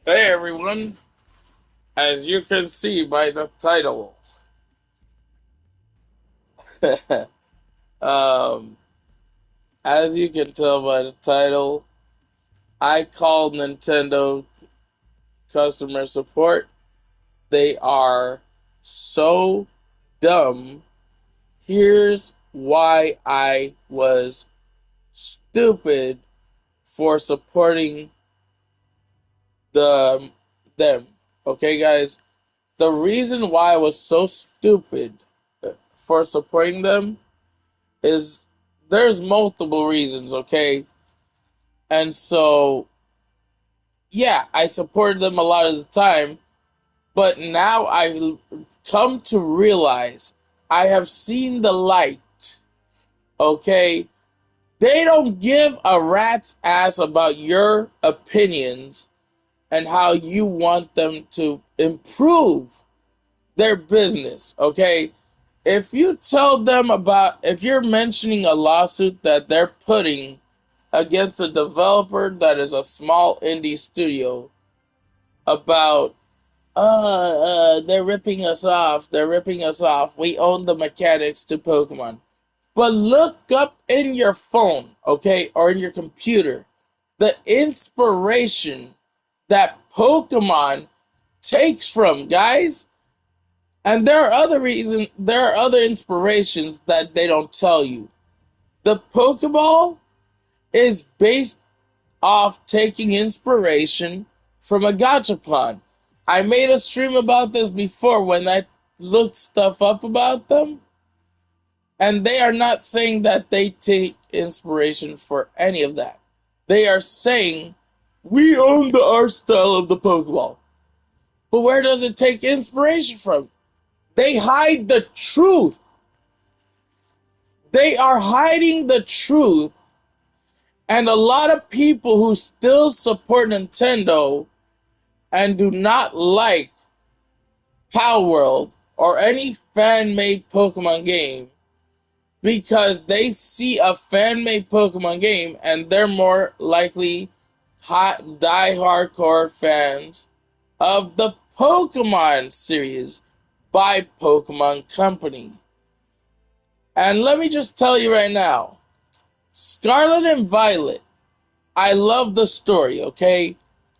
Hey everyone, as you can see by the title, um, as you can tell by the title, I called Nintendo customer support. They are so dumb. Here's why I was stupid for supporting the them. Okay, guys, the reason why I was so stupid for supporting them is there's multiple reasons, okay? And so, yeah, I supported them a lot of the time, but now I've come to realize I have seen the light, okay? They don't give a rat's ass about your opinions and how you want them to improve their business, okay? If you're mentioning a lawsuit that they're putting against a developer that is a small indie studio about, they're ripping us off, we own the mechanics to Pokemon. But look up in your phone, okay, or in your computer, the inspiration that Pokemon takes from, guys. And there are other inspirations that they don't tell you. The Pokeball is based off taking inspiration from a gachapon. I made a stream about this before when I looked stuff up about them, and they are not saying that they take inspiration for any of that. They are saying, we own the art style of the Pokeball. But where does it take inspiration from? They hide the truth. They are hiding the truth, and a lot of people who still support Nintendo and do not like Palworld or any fan-made Pokemon game because they see a fan-made Pokemon game and they're more likely die hardcore fans of the Pokemon series by Pokemon Company. And let me just tell you right now, Scarlet and Violet, I love the story, okay?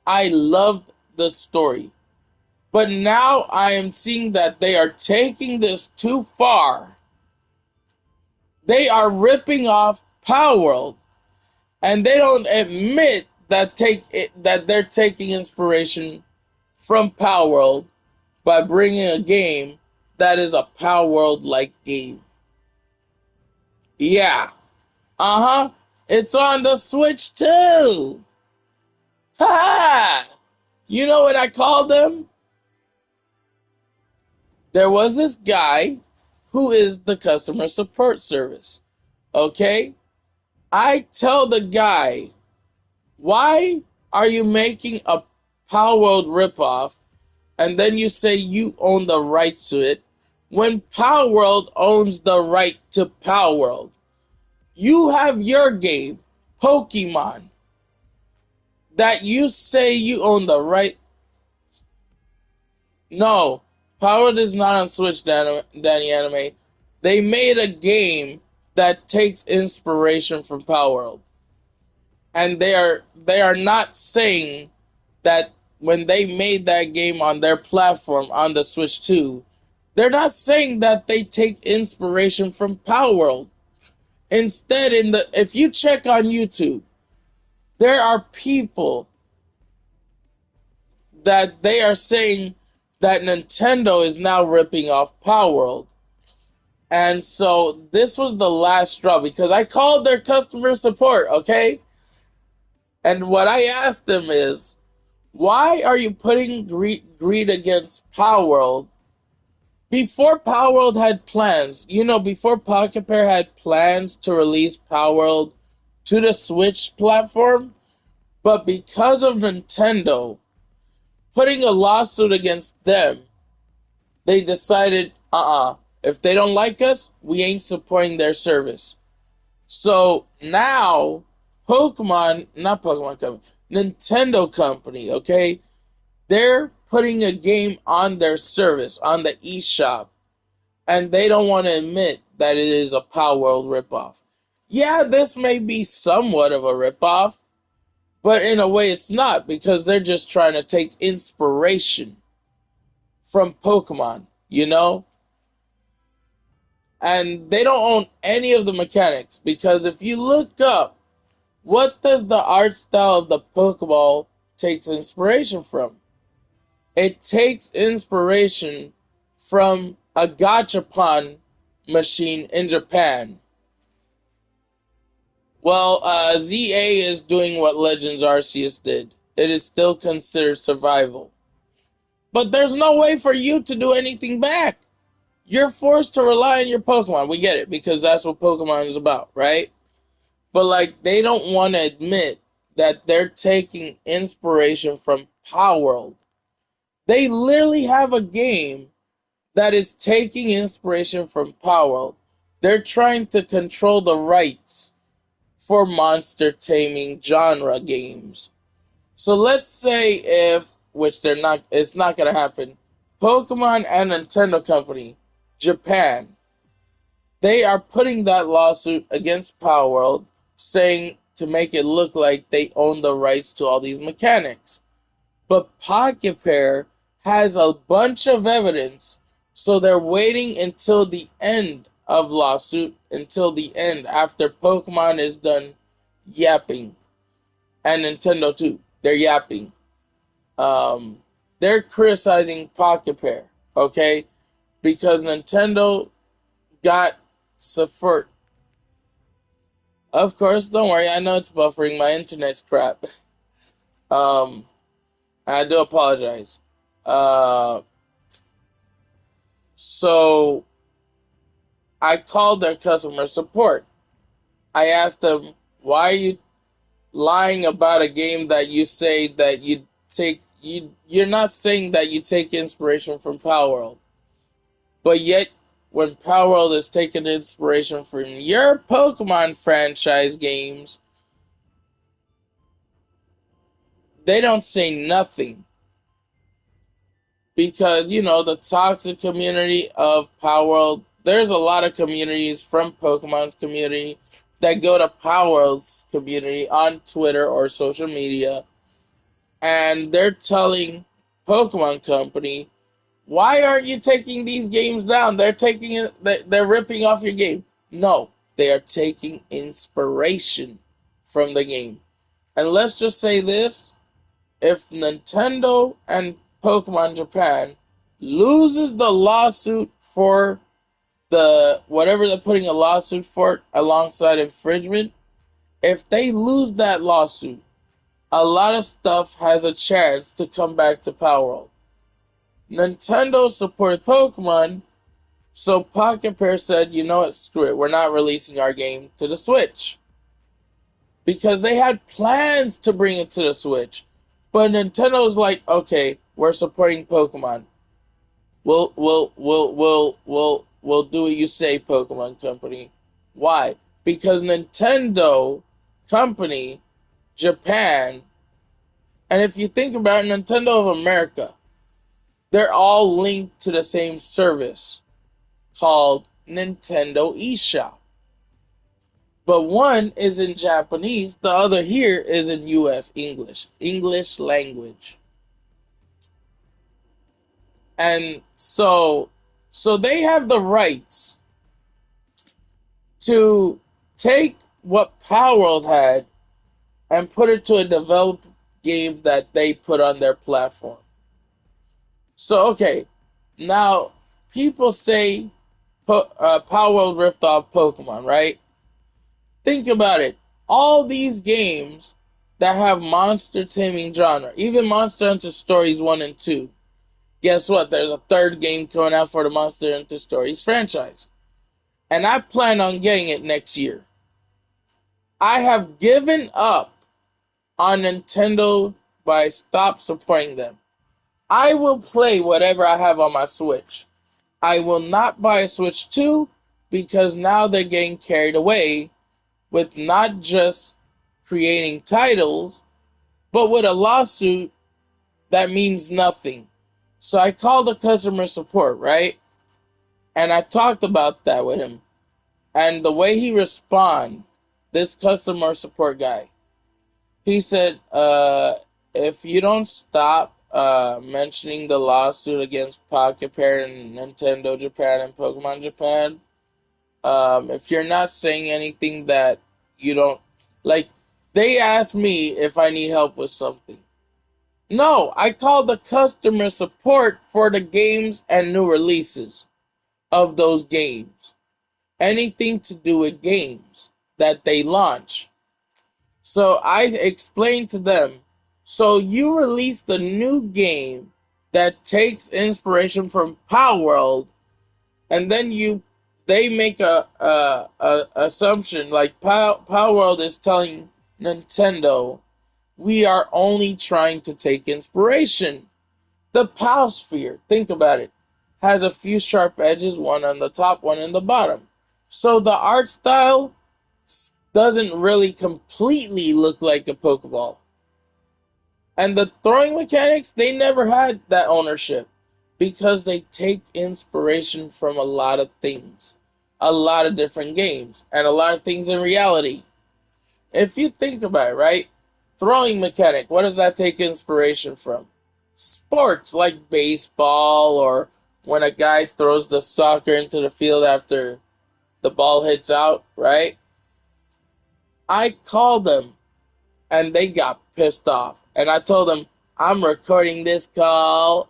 I loved the story. But now I am seeing that they are taking this too far. They are ripping off Palworld, and they don't admit that they're taking inspiration from Palworld by bringing a game that is a Palworld like game. Yeah, uh-huh. It's on the Switch too. Ha ha! You know what I called them? There was this guy who is the customer support service. Okay? I tell the guy, why are you making a Palworld ripoff and then you say you own the rights to it when Palworld owns the right to Palworld? You have your game, Pokemon, that you say you own the right. No, Palworld is not on Switch, Danny Anime. They made a game that takes inspiration from Palworld. And they are not saying that when they made that game on their platform on the Switch 2, they're not saying that they take inspiration from Palworld. Instead, if you check on YouTube, there are people that they are saying that Nintendo is now ripping off Palworld. And so this was the last straw because I called their customer support, okay? And what I asked them is, why are you putting greed against Palworld? Before Palworld had plans, before Pocket Pair had plans to release Palworld to the Switch platform, but because of Nintendo putting a lawsuit against them, they decided, if they don't like us, we ain't supporting their service. So now, not Pokemon Company, Nintendo Company, okay? They're putting a game on their service, on the eShop, and they don't want to admit that it is a Palworld ripoff. Yeah, this may be somewhat of a ripoff, but in a way it's not, because they're just trying to take inspiration from Pokemon, you know? And they don't own any of the mechanics, because if you look up, what does the art style of the Pokeball takes inspiration from? It takes inspiration from a gachapon machine in Japan. Well, ZA is doing what Legends Arceus did. It is still considered survival. But there's no way for you to do anything back. You're forced to rely on your Pokemon. We get it, because that's what Pokemon is about, right? But, like, they don't want to admit that they're taking inspiration from Palworld. They literally have a game that is taking inspiration from Palworld. They're trying to control the rights for monster taming genre games. So let's say if, which they're not, it's not going to happen, Pokemon and Nintendo Company, Japan, they are putting that lawsuit against Palworld, saying to make it look like they own the rights to all these mechanics. But Pocket Pair has a bunch of evidence, so they're waiting until the end of lawsuit, until the end, after Pokemon is done yapping. And Nintendo too, they're yapping. They're criticizing Pocket Pair, okay? Because Nintendo got support. Of course, don't worry, I know it's buffering, my internet's crap. I do apologize. So I called their customer support. I asked them, why are you lying about a game that you say that you take, you're not saying that you take inspiration from Palworld, but yet when Palworld is taking inspiration from your Pokemon franchise games, they don't say nothing. Because, you know, the toxic community of Palworld, there's a lot of communities from Pokemon's community that go to Palworld's community on Twitter or social media, and they're telling Pokemon Company, why aren't you taking these games down? They're taking it, they're ripping off your game. No, they are taking inspiration from the game. And let's just say this, if Nintendo and Pokemon Japan loses the lawsuit for the whatever they're putting a lawsuit for alongside infringement, if they lose that lawsuit, a lot of stuff has a chance to come back to Palworld. Nintendo supported Pokemon, so Pocket Pair said, you know what, screw it, we're not releasing our game to the Switch. Because they had plans to bring it to the Switch. But Nintendo's like, okay, we're supporting Pokemon. We'll do what you say, Pokemon Company. Why? Because Nintendo Company, Japan, and if you think about it, Nintendo of America, they're all linked to the same service called Nintendo eShop. But one is in Japanese, the other here is in US English language. And so they have the rights to take what Palworld had and put it to a developed game that they put on their platform. So, okay, now people say Palworld ripped off Pokemon, right? Think about it. All these games that have monster taming genre, even Monster Hunter Stories 1 and 2, guess what? There's a third game coming out for the Monster Hunter Stories franchise. And I plan on getting it next year. I have given up on Nintendo by stop supporting them. I will play whatever I have on my Switch. I will not buy a Switch 2 because now they're getting carried away with not just creating titles, but with a lawsuit that means nothing. So I called the customer support, right? And I talked about that with him. And the way he responded, this customer support guy, he said, if you don't stop mentioning the lawsuit against Pocket Pair and Nintendo Japan and Pokemon Japan, if you're not saying anything that you don't like, they asked me if I need help with something. No, I called the customer support for the games and new releases of those games. Anything to do with games that they launch. So I explained to them, so you released a new game that takes inspiration from Palworld, and then they make a assumption like Palworld is telling Nintendo, we are only trying to take inspiration. The PAL sphere, think about it, has a few sharp edges, one on the top, one in the bottom. So the art style doesn't really completely look like a Pokeball. And the throwing mechanics, they never had that ownership because they take inspiration from a lot of things, a lot of different games, and a lot of things in reality. If you think about it, right? Throwing mechanic, what does that take inspiration from? Sports like baseball, or when a guy throws the soccer into the field after the ball hits out, right? I called them and they got pissed off. And I told them, I'm recording this call.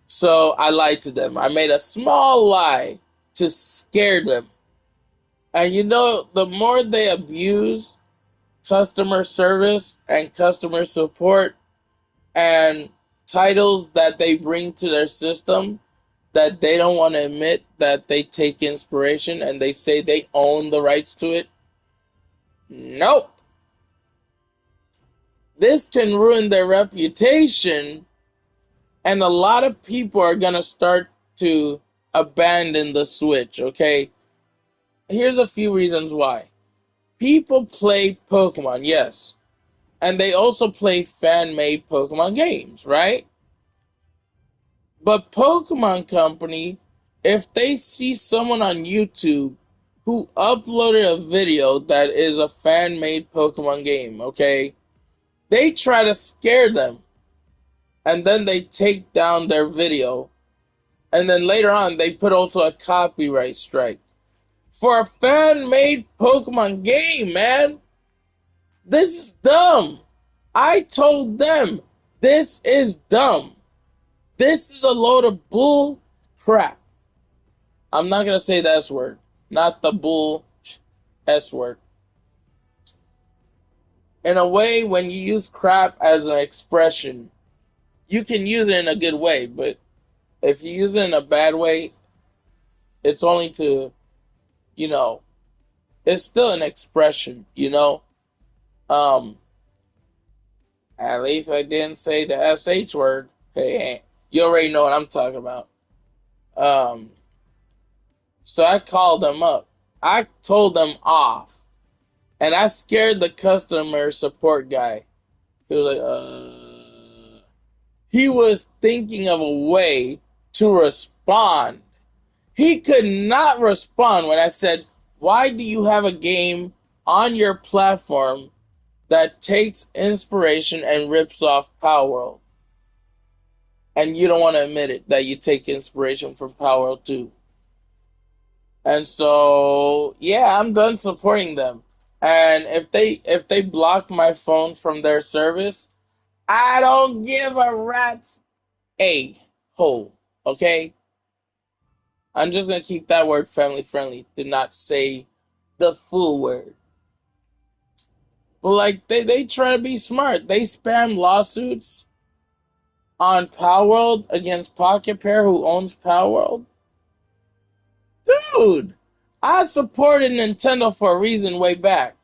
So I lied to them. I made a small lie to scare them. And the more they abuse customer service and customer support and titles that they bring to their system that they don't want to admit that they take inspiration and they say they own the rights to it. Nope. This can ruin their reputation, and a lot of people are going to start to abandon the Switch, okay? Here's a few reasons why. People play Pokemon, yes. And they also play fan-made Pokemon games, right? But Pokemon Company, if they see someone on YouTube who uploaded a video that is a fan-made Pokemon game, okay? They try to scare them. And then they take down their video. And then later on, they put also a copyright strike. For a fan-made Pokemon game, man! This is dumb! I told them, this is dumb. This is a load of bull crap. I'm not going to say the S word. Not the bull S word. In a way, when you use crap as an expression, you can use it in a good way, but if you use it in a bad way, it's only to, it's still an expression. At least I didn't say the SH word. Hey, you already know what I'm talking about. So I called them up. I told them off. And I scared the customer support guy. He was like, He was thinking of a way to respond. He could not respond when I said, why do you have a game on your platform that takes inspiration and rips off Palworld? And you don't want to admit it, that you take inspiration from Palworld too. And so, yeah, I'm done supporting them. And if they block my phone from their service, I don't give a rat's a-hole, okay? I'm just going to keep that word family friendly. Do not say the full word. But, like, they try to be smart. They spam lawsuits on Palworld against Pocket Pair, who owns Palworld. Dude, I supported Nintendo for a reason way back.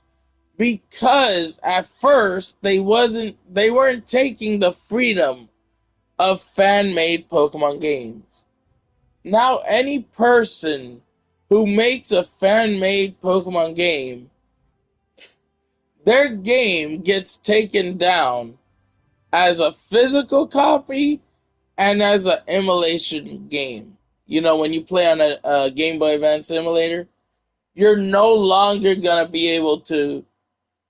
Because at first they weren't taking the freedom of fan-made Pokemon games. Now any person who makes a fan-made Pokemon game, their game gets taken down as a physical copy and as an emulation game. You know, when you play on a Game Boy Advance emulator, you're no longer going to be able to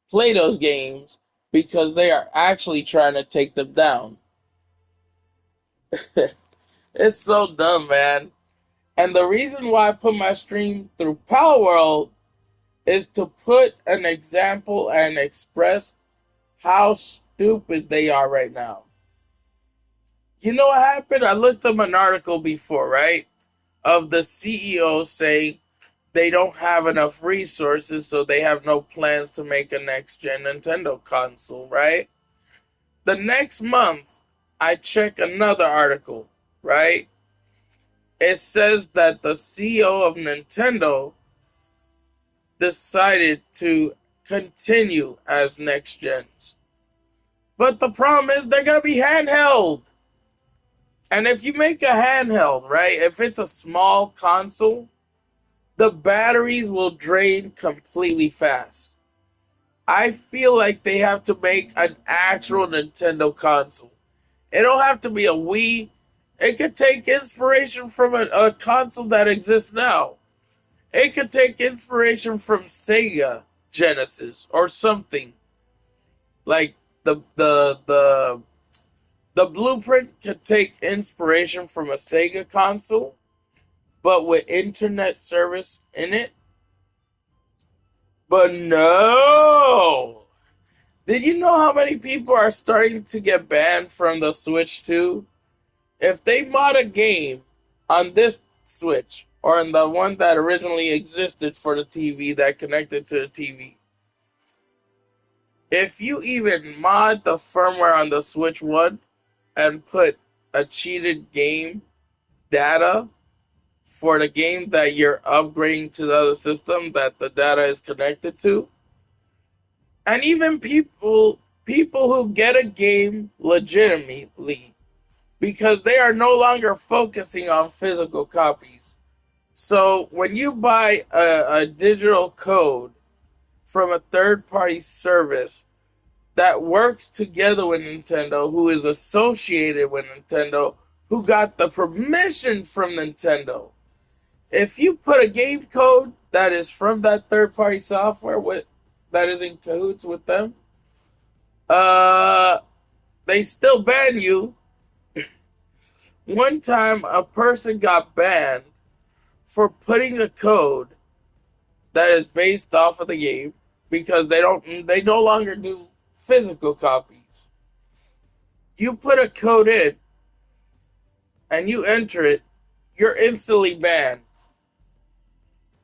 play those games because they are actually trying to take them down. It's so dumb, man. And the reason why I put my stream through Palworld is to put an example and express how stupid they are right now. You know what happened? I looked up an article before, right? Of the CEO saying they don't have enough resources, so they have no plans to make a next gen Nintendo console, right? The next month, I check another article, right? It says that the CEO of Nintendo decided to continue as next gens. But the problem is they're going to be handheld. And if you make a handheld, right, if it's a small console, the batteries will drain completely fast. I feel like they have to make an actual Nintendo console. It don't have to be a Wii. It could take inspiration from a console that exists now. It could take inspiration from Sega Genesis or something. Like the blueprint could take inspiration from a Sega console, but with internet service in it. But no! Did you know how many people are starting to get banned from the Switch 2? If they mod a game on this Switch, or on the one that originally existed for the TV that connected to the TV, if you even mod the firmware on the Switch 1 and put a cheated game data for the game that you're upgrading to the other system that the data is connected to, and even people who get a game legitimately because they are no longer focusing on physical copies. So when you buy a digital code from a third party service that works together with Nintendo, who is associated with Nintendo, who got the permission from Nintendo, if you put a game code that is from that third party software that is in cahoots with them, uh they still ban you. One time a person got banned for putting a code that is based off of the game because they no longer do physical copies. You put a code in and you enter it, you're instantly banned.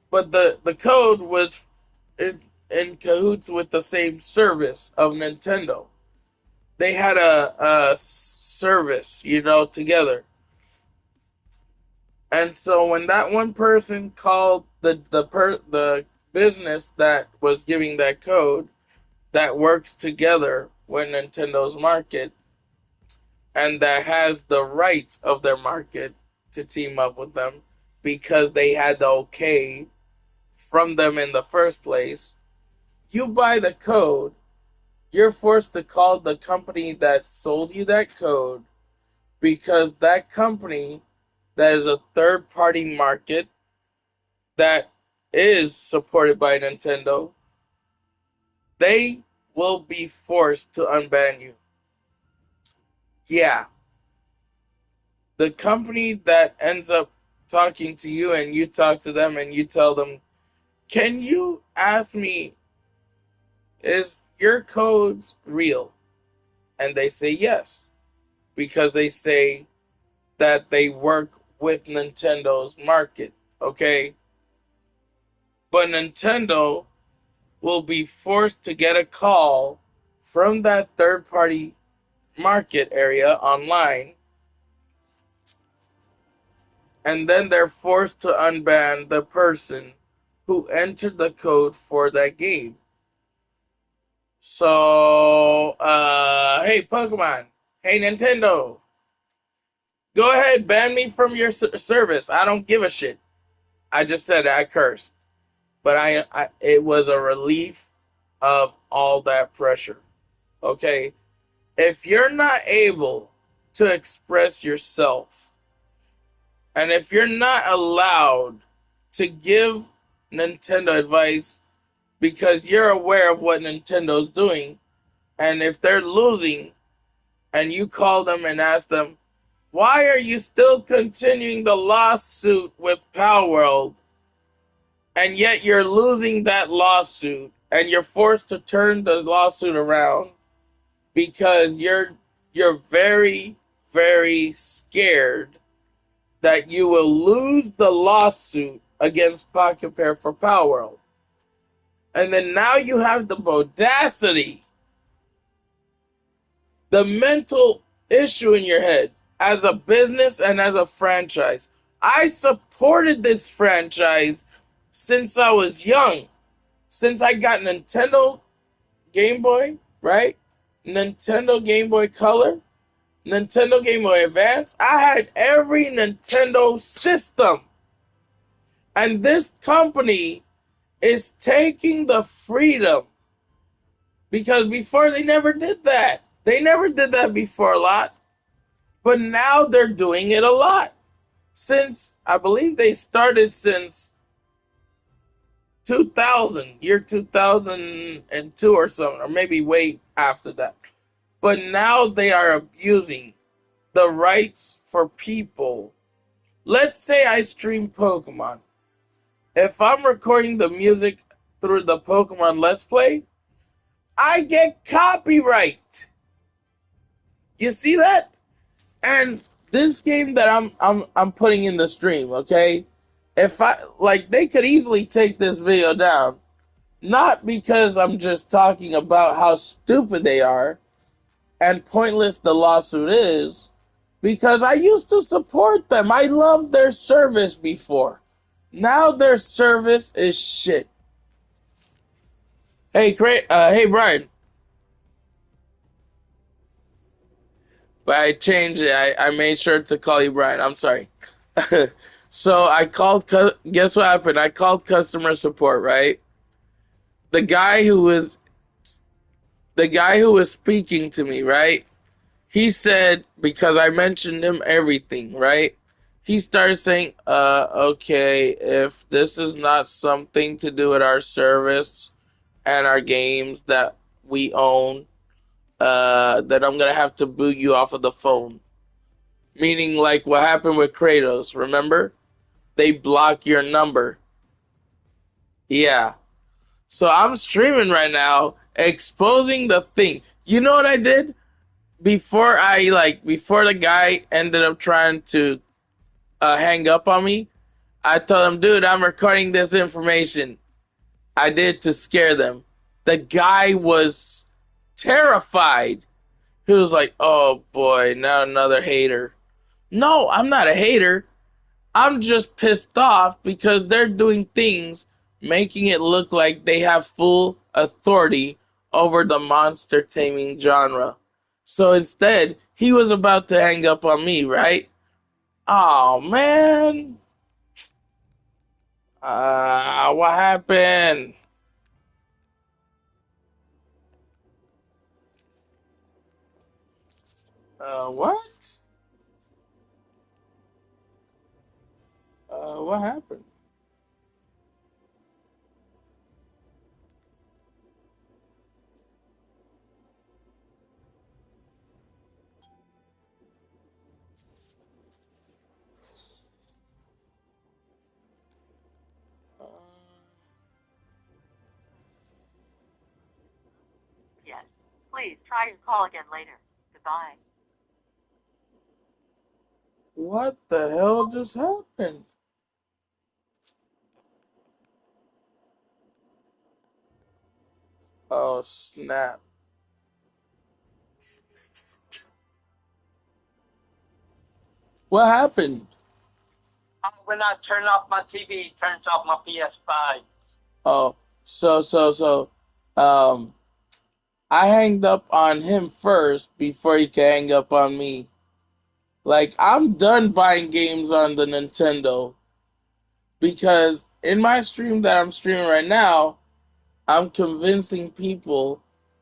But the code was in cahoots with the same service of Nintendo. They had a service, together. And so when that one person called the business that was giving that code that works together with Nintendo's market and that has the rights of their market to team up with them because they had the okay from them in the first place, you buy the code, you're forced to call the company that sold you that code because that company that is a third party market that is supported by Nintendo, they will be forced to unban you. Yeah. The company that ends up talking to you and you talk to them and you tell them, can you ask me, is your codes real? And they say yes, because they say that they work with Nintendo's market, okay? But Nintendo will be forced to get a call from that third party market area online, and then they're forced to unban the person who entered the code for that game. So, hey Pokemon, hey Nintendo, go ahead, ban me from your service. I don't give a shit. I just said I cursed, but it was a relief of all that pressure. Okay, if you're not able to express yourself, and if you're not allowed to give Nintendo advice because you're aware of what Nintendo's doing, and if they're losing, and you call them and ask them, why are you still continuing the lawsuit with Palworld, and yet you're losing that lawsuit, and you're forced to turn the lawsuit around because you're very, very scared that you will lose the lawsuit against Pocket Pair for Palworld. And then now you have the audacity, the mental issue in your head as a business and as a franchise. I supported this franchise since I was young. Since I got Nintendo Game Boy, right? Nintendo Game Boy Color, Nintendo Game Boy Advance. I had every Nintendo system. And this company is taking the freedom, because before they never did that. They never did that before a lot. But now they're doing it a lot. Since, I believe they started since 2000, year 2002 or something, or maybe way after that. But now they are abusing the rights for people. Let's say I stream Pokemon. If I'm recording the music through the Pokemon Let's Play, I get copyright. You see that? And this game that I'm putting in the stream, okay? If I like, they could easily take this video down, not because I'm just talking about how stupid they are and pointless the lawsuit is, because I used to support them. I loved their service before. Now their service is shit. Hey, hey Brian. But I changed it. I made sure to call you Brian. I'm sorry. So I called. Guess what happened? I called customer support. Right. The guy who was speaking to me. Right. He said, because I mentioned him everything. Right. He started saying, okay, if this is not something to do with our service and our games that we own, then I'm gonna have to boot you off of the phone. Meaning, like what happened with Kratos, remember? They block your number. Yeah. So I'm streaming right now, exposing the thing. You know what I did? Before the guy ended up trying to hang up on me, I told him, dude, I'm recording this information. I did to scare them. The guy was terrified. He was like, oh boy, now another hater. No, I'm not a hater. I'm just pissed off because they're doing things making it look like they have full authority over the monster taming genre. So instead, he was about to hang up on me, right? Oh man. What happened? What? What happened? Uh, Yes. Please try your call again later. Goodbye. what the hell just happened? Oh snap. What happened? When I turn off my TV, it turns off my PS5. Oh, so, um, I hanged up on him first before he could hang up on me. Like, I'm done buying games on the Nintendo because in my stream that I'm streaming right now, I'm convincing people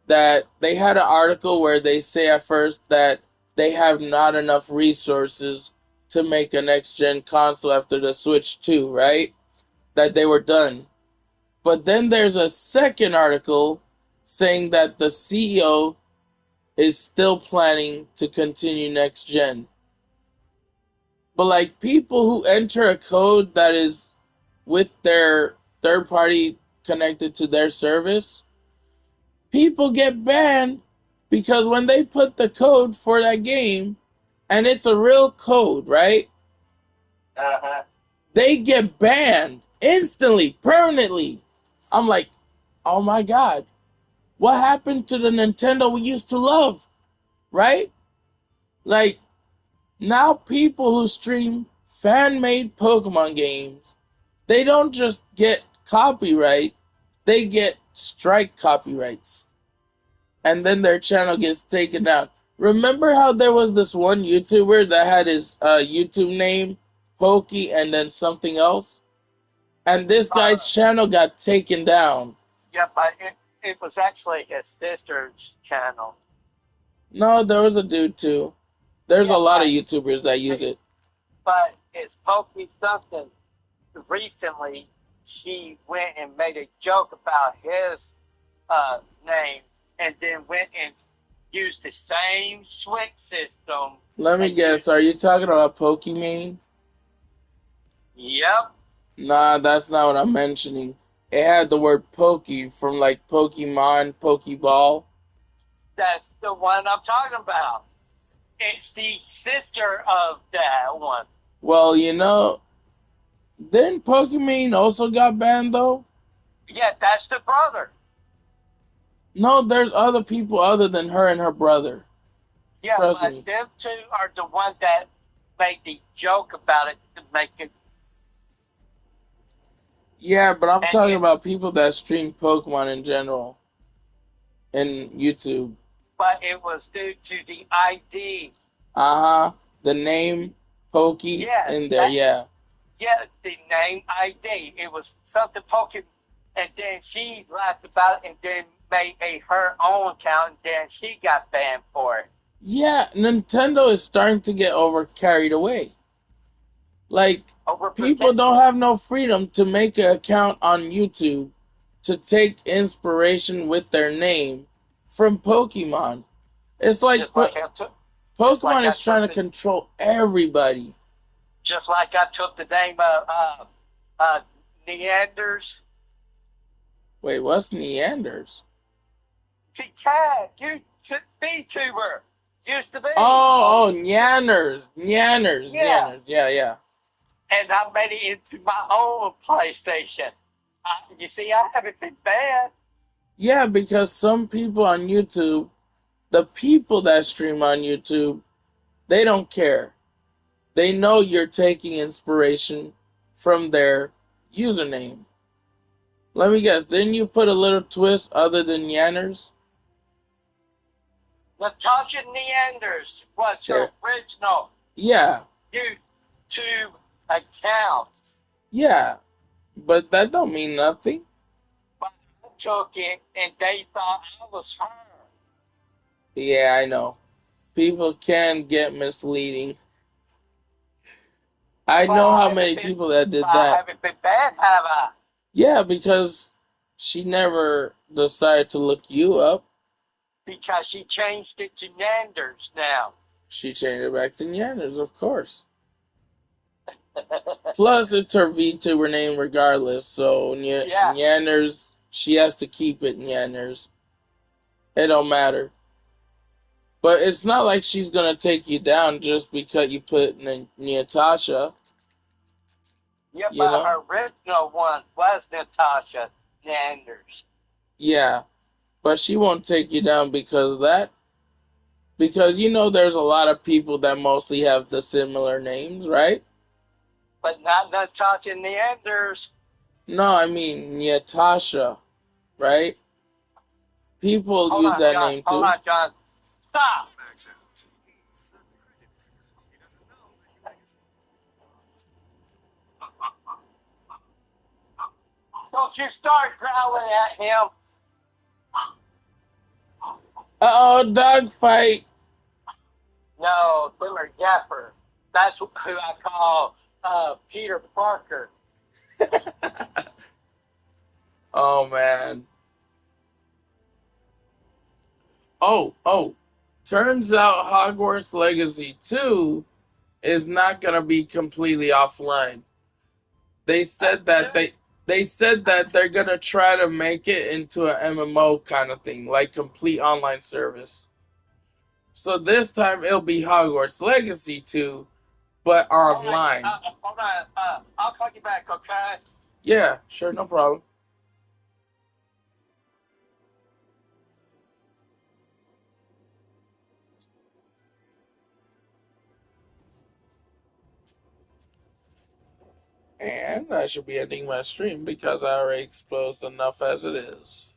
that they had an article where they say at first that they have not enough resources to make a next gen console after the Switch 2, right? That they were done. But then there's a second article saying that the CEO is still planning to continue next gen. But like people who enter a code that is with their third party connected to their service, people get banned because when they put the code for that game, and it's a real code, right? Uh-huh. They get banned instantly, permanently. I'm like, oh my god, what happened to the Nintendo we used to love, right? Like, now people who stream fan-made Pokemon games, they don't just get copyright, they get strike copyrights. And then their channel gets taken down. Remember how there was this one YouTuber that had his YouTube name, Pokey, and then something else? And this guy's channel got taken down. Yeah, but it was actually his sister's channel. No, there was a dude too. There's Yeah, a lot of YouTubers that use it. But it's Pokey something. Recently, she went and made a joke about his name, and then went and used the same switch system. Let me guess, are you talking about Pokimane? Yep. Nah, that's not what I'm mentioning. It had the word Pokey from like Pokemon, Pokeball. That's the one I'm talking about. It's the sister of that one. Well, didn't Pokimane also got banned though? Yeah, that's the brother. No, there's other people other than her and her brother. Yeah, Trust but me. them two are the one that made the joke about it to make it. Yeah, but I'm And talking about people that stream Pokemon in general in YouTube. but it was due to the ID. Uh-huh. The name Pokey Yes, in there, yeah. yeah, the name ID. It was something Pokemon, and then she laughed about it, and then made her own account, and then she got banned for it. Yeah, Nintendo is starting to get carried away. Like, people don't have no freedom to make an account on YouTube to take inspiration with their name from Pokemon. It's like Pokemon is trying to control everybody. Just like I took the name of Neanders. Wait, what's Neanders? The cat, you VTuber, used to be. Oh, Nyanners. Nyanners. Yeah. Nyanners. Yeah. And I made it into my own PlayStation. You see, I haven't been banned. Yeah, because some people on YouTube, the people that stream on YouTube, they don't care. They know you're taking inspiration from their username. Let me guess, didn't you put a little twist other than Yanners? Natasha Neanders was her original Yeah. YouTube account. Yeah. But that don't mean nothing. But I took it and they thought I was her. Yeah, I know. People can get misleading. I know how many people that did that. I haven't been banned, have I? Yeah, because she never decided to look you up. Because she changed it to Nanders now. She changed it back to Nyanners, of course. Plus, it's her VTuber name regardless, so Nyanners, she has to keep it Nyanners. It don't matter. But it's not like she's gonna take you down just because you put Natasha. Yeah, but her original one was Natasha Nanders. Yeah, but she won't take you down because of that. Because there's a lot of people that mostly have the similar names, right? But not Natasha Neanders. No, I mean Natasha, right? People use that name too. Hold on, John. Stop! Don't you start growling at him. Uh-oh, dogfight. No, Boomer Gaffer. That's who I call Peter Parker. Oh man. Oh. Turns out Hogwarts Legacy 2 is not gonna be completely offline. They said that they said that they're gonna try to make it into an MMO kind of thing, like complete online service. So this time it'll be Hogwarts Legacy 2, but All right, online. all right. I'll call you back, okay? Yeah, sure, no problem. And I should be ending my stream because I already exposed enough as it is.